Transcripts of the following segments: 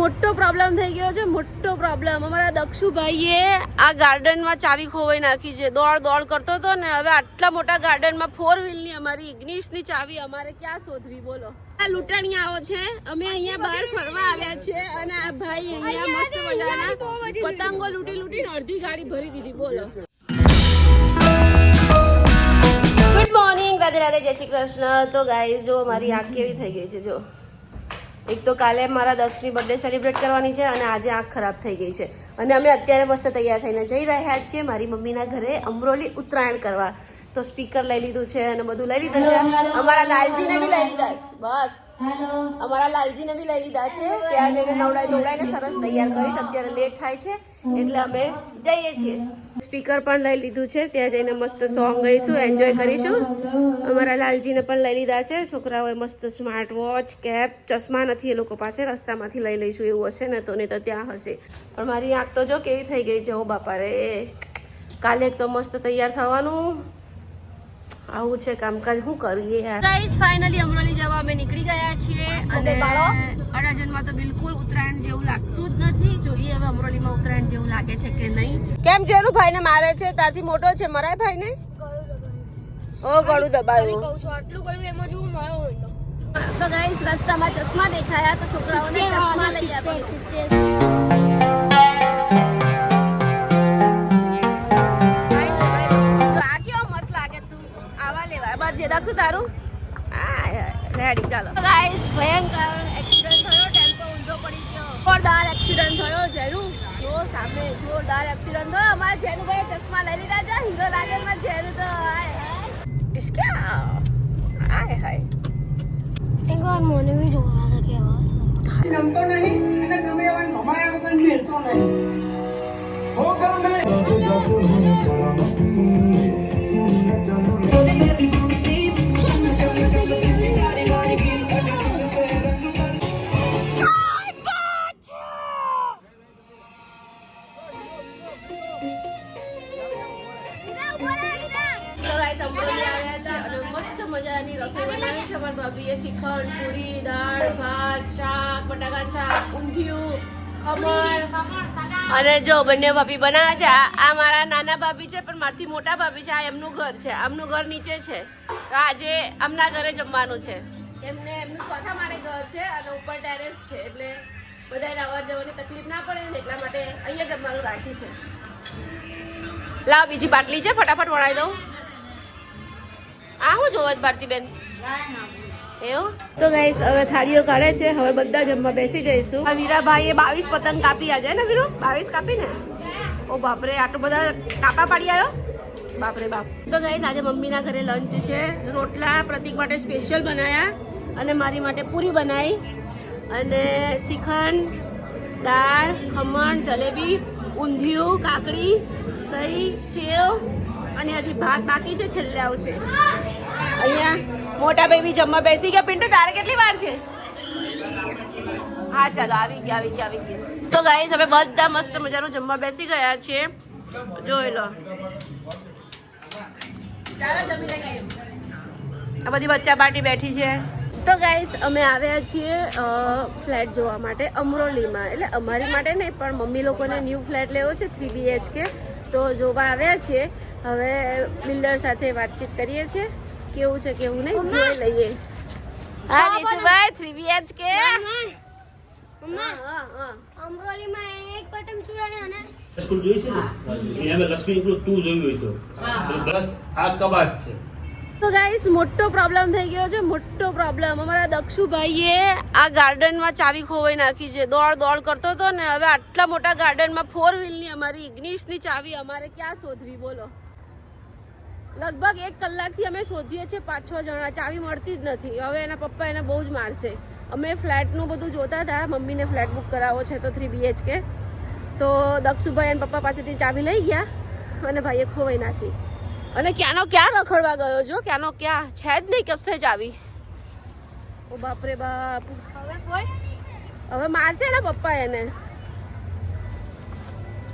મોટો પ્રોબ્લેમ થઈ ગયો છે, મોટો પ્રોબ્લેમ. અમારા દક્ષુભાઈએ આ ગાર્ડનમાં ચાવી ખોવાઈ નાખી છે. દોડ કરતો હતો ને, હવે આટલા મોટા ગાર્ડનમાં 4 વ્હીલની અમારી ઇગ્નિશની ચાવી અમારે ક્યાં શોધવી બોલો. આ લૂંટણીયાઓ છે, અમે અહીંયા બહાર ફરવા આવ્યા છે અને આ ભાઈ અહીંયા મસ્ત મજાના પતંગો લૂંટીને અડધી ગાડી ભરી દીધી બોલો. ગુડ મોર્નિંગ, રાધે રાધે, જય શ્રી કૃષ્ણ. તો ગાઈઝ જો મારી આંખ કેવી થઈ ગઈ છે. જો એક તો કાલે મારા દક્ષની બર્થડે સેલિબ્રેટ કરવાની છે અને આજે આંખ ખરાબ થઈ ગઈ છે અને અમે અત્યારે મસ્ત તૈયાર થઈને જઈ રહ્યા છીએ મારી મમ્મીના ઘરે અમરોલી ઉત્તરાયણ કરવા. તો સ્પીકર લઈ લીધું છે અને બધું લઈ લીધું છે. અમારા લાલજીને બી લઈ લીધા, બસ અમારા લાલજીને બી લઈ લીધા છે. ત્યાં જઈને નવડાઈ ધોવડાઈને સરસ તૈયાર કરીશ. અત્યારે લેટ થાય છે એટલે અમે જઈએ છીએ. સ્પીકર પણ લઈ લીધું છે, ત્યાં જઈને મસ્ત સોંગ ગાઈશું, એન્જોય કરીશું. અમારા લાલજીને પણ લઈ લીધા છે. છોકરાઓએ મસ્ત સ્માર્ટ વોચ, કેપ, ચશ્મા નથી એ લોકો પાસે, રસ્તામાંથી લઈ લઈશું એવું હશે ને તો, નહીં તો ત્યાં હશે. પણ મારી આંખ તો જો કેવી થઈ ગઈ છે. ઓ બાપા રે, કાલે તો મસ્ત તૈયાર થવાનું. આવું છે કામકાજ, શું કરીએ યાર. ગાઈસ ફાઇનલી અમરોલી જવા અમે નીકળી ગયા છીએ અને અડાજણમાં તો બિલકુલ ઉત્તરાયણ જેવું લાગતું જ નથી. જોઈએ હવે અમરોલીમાં ઉત્તરાયણ જેવું લાગે છે કે નહીં. કેમ જેનું ભાઈને મારે છે ત્યાંથી મોટો છે, મરાય ભાઈને? ઓ ગળું દબાયું. તો ગાઈસ રસ્તામાં ચશ્મા દેખાયા તો છોકરાઓને ચશ્મા લઈ આપ્યા. જે દાખશું તારું રેડી. ચાલો ગાઈસ, ભયંકર એક્સિડન્ટ થયો, ટેમ્પો ઊંધો પડી ગયો, જોરદાર એક્સિડન્ટ થયો. જેનું જો સામે જોરદાર એક્સિડન્ટ થયો. અમારા જેનુભાઈએ ચશ્મા લઈ લીધા છે, હીરો લાગે માં જેનું તો. હાય હાય એક વાર મને બી જોવા લાગે કેવા ગમતો નહીં અને ગમે એવા ભમાયા વગર મેળતો નહીં. હો ગમે મજાની રસોઈ બનાવી છે અમારી ભાભીએ. શ્રીખંડ, પૂરી, દાળ, ભાત, શાક, બટાકાનું શાક, ઊંધિયું, ખમણ અને જો બંને ભાભી બનાવે છે. આ મારા નાના ભાભી છે પણ મારથી મોટા ભાભી છે. આ એમનું ઘર છે, આમનું ઘર નીચે છે. તો આજે આમના ઘરે જમવાનું છે. એમનું ચોથા માળે ઘર છે અને ઉપર ટેરેસ છે એટલે બધાને અવર જવાની તકલીફ ના પડે ને એટલા માટે અહીંયા જમવાનું રાખ્યું છે. લાવ બીજી બાટલી છે, ફટાફટ વળાવી દઉં. આ હું જોવો જ ભારતીબેન એવું. તો ગાઈસ હવે થાળીઓ કાઢે છે, હવે બધા જમવા બેસી જઈશું. આ વીરાભાઈએ 22 પતંગ કાપી આજે ને વીરો, 22 કાપી ને. ઓ બાપરે, આટલું બધા કાપા પાડી આવ્યો, બાપરે બાપ. તો ગાઈસ આજે મમ્મીના ઘરે લંચ છે. રોટલા પ્રતિક માટે સ્પેશિયલ બનાવ્યા અને મારી માટે પૂરી બનાવી અને શ્રીખંડ, દાળ, ખમણ, જલેબી, ઊંધિયું, કાકડી, દહીં, સેવ અને હજી ભાત બાકી છે, છેલ્લે આવશે. અહીંયા મોટા ભાઈ બી જમવા બેસી ગયા. પિન્ટુ તારે કેટલી વાર છે? હા ચાલો, આવી ગયા. તો ગાઈસ હવે બધા મસ્ત મજાનું જમવા બેસી ગયા છે, જોઈ લો. આ બધી બચ્ચા પાર્ટી બેઠી છે. તો ગાઈસ અમે આવ્યા છીએ ફ્લેટ જોવા માટે અમરોલીમાં. એટલે અમારી માટે નહીં પણ મમ્મી લોકોને ન્યૂ ફ્લેટ લેવો છે 3 BHK. તો જોવા આવ્યા છીએ. હવે બિલ્ડર સાથે વાતચીત કરીએ છીએ કેવું છે કેવું નહીં, જોઈ લઈએ. હા નિશુભાઈ, 3 BHK અમરોલીમાં એક પતંગ ચૂરાણી અને સ્કૂલ જોઈ છે ને, અહીંયા લક્ષ્મી ગ્રુપ 2 જોયું હોય તો બસ આ કબાટ છે. તો ગાઈસ મોટો પ્રોબ્લેમ થઈ ગયો છે, મોટો પ્રોબ્લેમ. અમારા દક્ષુભાઈએ આ ગાર્ડનમાં ચાવી ખોવાઈ નાખી છે. દોડ કરતો હતો ને, હવે આટલા મોટા ગાર્ડનમાં 4 વ્હીલની અમારી ઇગ્નિશની ચાવી અમારે ક્યાં શોધવી બોલો. લગભગ 1 કલાકથી અમે શોધીએ છીએ, 5-6 જણા, ચાવી મળતી જ નથી. હવે એના પપ્પા એને બહુ જ મારશે. અમે ફ્લેટનું બધું જોતા હતા, મમ્મીને ફ્લેટ બુક કરાવો છે તો 3 BHK. તો દક્ષુભાઈ અને પપ્પા પાસેથી ચાવી લઈ ગયા અને ભાઈએ ખોવાઈ નાખી. અને ક્યાંનો ક્યાં રખડવા ગયો, જો ક્યાંનો ક્યાં છે જ નહીં કશે જ આવી. ઓ બાપરે બાપ, હવે મારશે ને પપ્પા એને.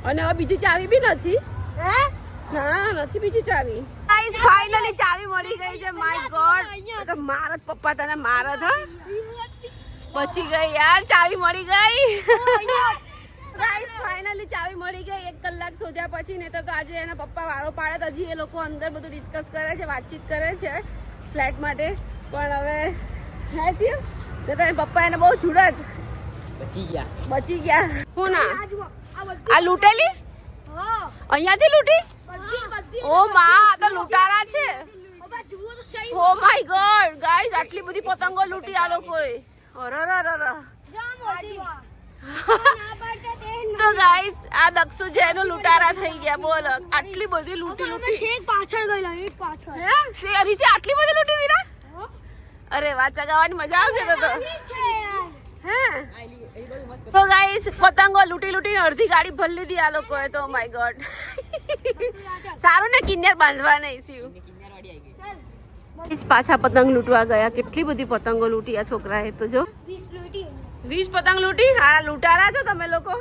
અને હવે બીજી ચાવી બી નથી. ના નથી બીજી ચાવી. ગાઈસ ફાઇનલી ચાવી મળી ગઈ છે. માય ગોડ, તો મારત પપ્પા તને મારત. હા બચી ગઈ યાર, ચાવી મળી ગઈ. ગાઈસ ફાઇનલી ચાવી મળી ગઈ 1 કલાક શોધ્યા પછી. ને તો આજે એના પપ્પા વારો પાડે તો હજી એ લોકો અંદર બધું ડિસ્કસ કરે છે, વાતચીત કરે છે ફ્લેટ માટે. પણ હવે હેસ્યું તો તારા પપ્પા એને બહુ છૂડત બચી ગયા. હું ના આ લૂંટેલી અહીંયાથી લૂંટી? ઓ માં, આ તો લૂંટારા છે. ઓ માય ગોડ ગાઈસ, આટલી બધી પતંગો લૂંટી આ લોકોએ. અરરરરર. તો ગાઈસ આ દક્ષુ છે એનો લૂંટારા થઈ ગયા. બોલ, આટલી બધી લૂંટી પાછળ ગયેલા, એક પાછળ. હે શેરીસે આટલી બધી લૂંટી વીરા? અરે વાહ, ચગાવવાની મજા આવશે તો. હે તો ગાઈસ પતંગો લૂંટી લૂંટીને અડધી ગાડી ભરી લીધી આ લોકોએ તો. My God. સારું ને કિન્નર બાંધવા નહીં સ્યું. પાછા પતંગ લૂંટવા ગયા. કેટલી બધી પતંગો લૂંટી આ છોકરાએ તો. જો 20 પતંગ લૂંટી. હા, લૂંટારા છો તમે લોકો.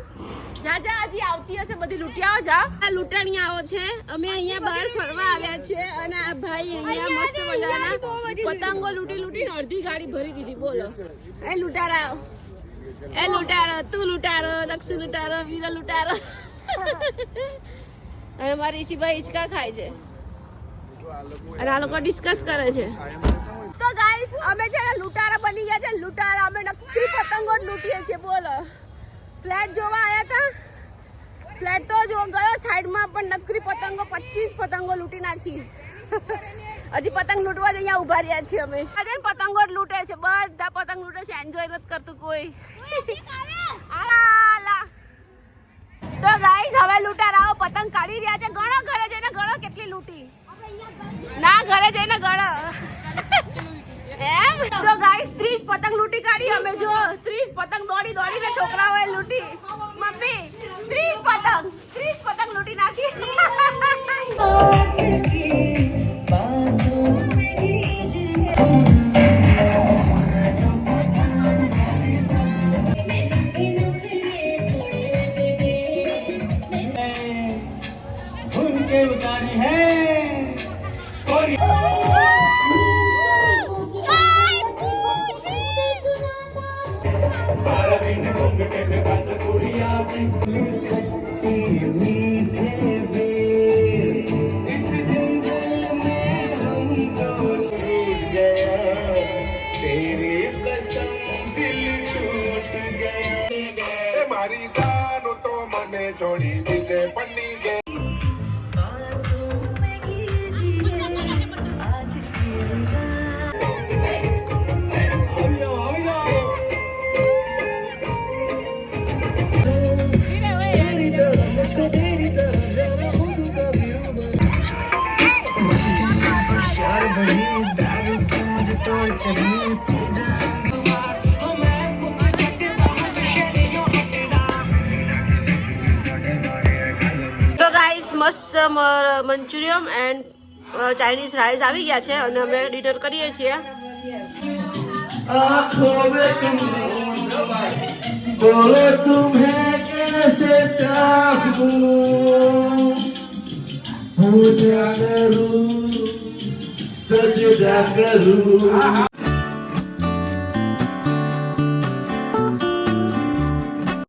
જા હજી આવતી હશે બધી લૂંટિયાઓ. જા, આ લૂંટાણીયાઓ છે. અમે અહીંયા બહાર ફરવા આવ્યા છે અને આ ભાઈ અહીંયા મસ્ત મજાના પતંગો લૂંટીને અડધી ગાડી ભરી દીધી. બોલો એ લૂંટારા, એ લૂંટારો, તું લૂંટારો, દક્ષુ લૂંટારો, વીરા લૂંટારો. હવે મારી ઈશીભાઈ હિંચકા ખાય છે અને આ લોકો ડિસ્કસ કરે છે. તો ગાઈસ અમે છે ને લૂંટારા બની ગયા છે. લૂંટારા અમે નકરી પતંગો લૂંટીએ છીએ. બોલો, ફ્લેટ જોવા આવ્યા હતા, ફ્લેટ તો જો ગયો સાઈડમાં, પણ નકરી પતંગો 25 પતંગો લૂંટી નાખી. હજી પતંગ લૂંટવા જ અહીંયા ઉભા રહ્યા છીએ અમે. આજે પતંગો જ લૂંટે છે, બધા પતંગ લૂંટે છે. એન્જોય નથી કરતું કોઈ. તો ગાઈસ હવે લૂંટારાઓ પતંગ કાઢી રહ્યા છે. ગણો, ઘરે જઈને ગણો કેટલી લૂંટી. ના, ઘરે જઈને ગણો. એમ તો ગાઈસ 30 પતંગ લૂંટી કાઢી અમે. જો 30 પતંગ દોડીને છોકરાઓએ લૂંટી. મમ્મી 30 પતંગ લૂંટી નાખી. મારી જાનો તો મને છોડી દીધે પડી ગઈ. તો ગાઈસ મસ્ત મંચુરિયમ એન્ડ ચાઇનીઝ રાઈસ આવી ગયા છે અને અમે ડિનર કરીએ છીએ. बोलो तुम्हें कैसे चाहूं, पूजा करूं, सजदा करूं.